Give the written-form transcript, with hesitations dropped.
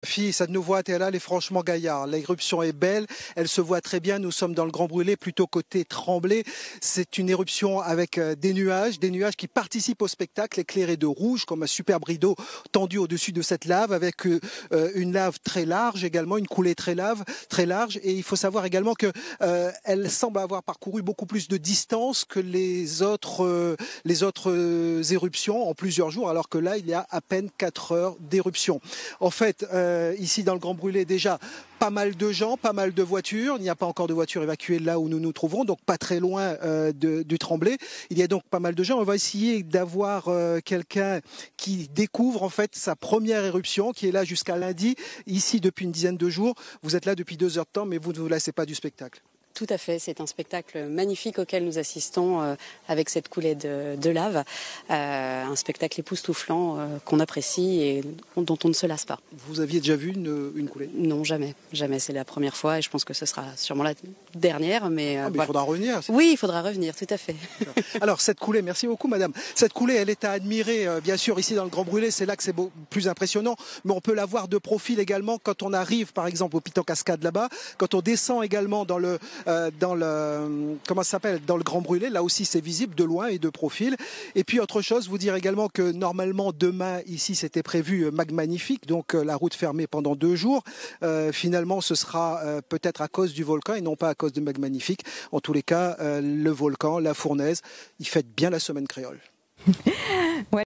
Fille, ça nous voit, elle est franchement gaillard. L'éruption est belle, elle se voit très bien. Nous sommes dans le Grand Brûlé, plutôt côté Tremblay. C'est une éruption avec des nuages qui participent au spectacle, éclairés de rouge, comme un superbe rideau tendu au-dessus de cette lave, avec une lave très large également, une coulée très large. Et il faut savoir également que elle semble avoir parcouru beaucoup plus de distance que les autres éruptions en plusieurs jours, alors que là, il y a à peine 4 heures d'éruption. En fait, ici dans le Grand Brûlé, déjà pas mal de gens, pas mal de voitures. Il n'y a pas encore de voitures évacuées là où nous nous trouvons, donc pas très loin du Tremblay. Il y a donc pas mal de gens. On va essayer d'avoir quelqu'un qui découvre en fait sa première éruption, qui est là jusqu'à lundi, ici depuis une dizaine de jours. Vous êtes là depuis 2 heures de temps, mais vous ne vous lassez pas du spectacle. Tout à fait, c'est un spectacle magnifique auquel nous assistons avec cette coulée de lave. Un spectacle époustouflant qu'on apprécie et dont on ne se lasse pas. Vous aviez déjà vu une coulée? Non, jamais. Jamais, c'est la première fois et je pense que ce sera sûrement la dernière. Mais voilà. Il faudra revenir. Oui, il faudra revenir, tout à fait. Alors cette coulée, merci beaucoup madame. Cette coulée, elle est à admirer bien sûr ici dans le Grand Brûlé, c'est là que c'est plus impressionnant, mais on peut la voir de profil également quand on arrive par exemple au Piton Cascade là-bas, quand on descend également dans le Grand Brûlé, là aussi c'est visible de loin et de profil. Et puis autre chose, vous dire également que normalement demain ici c'était prévu Magnifique, donc la route fermée pendant 2 jours. Finalement ce sera peut-être à cause du volcan et non pas à cause de Magnifique. En tous les cas, le volcan, la fournaise, il fête bien la semaine créole. Ouais.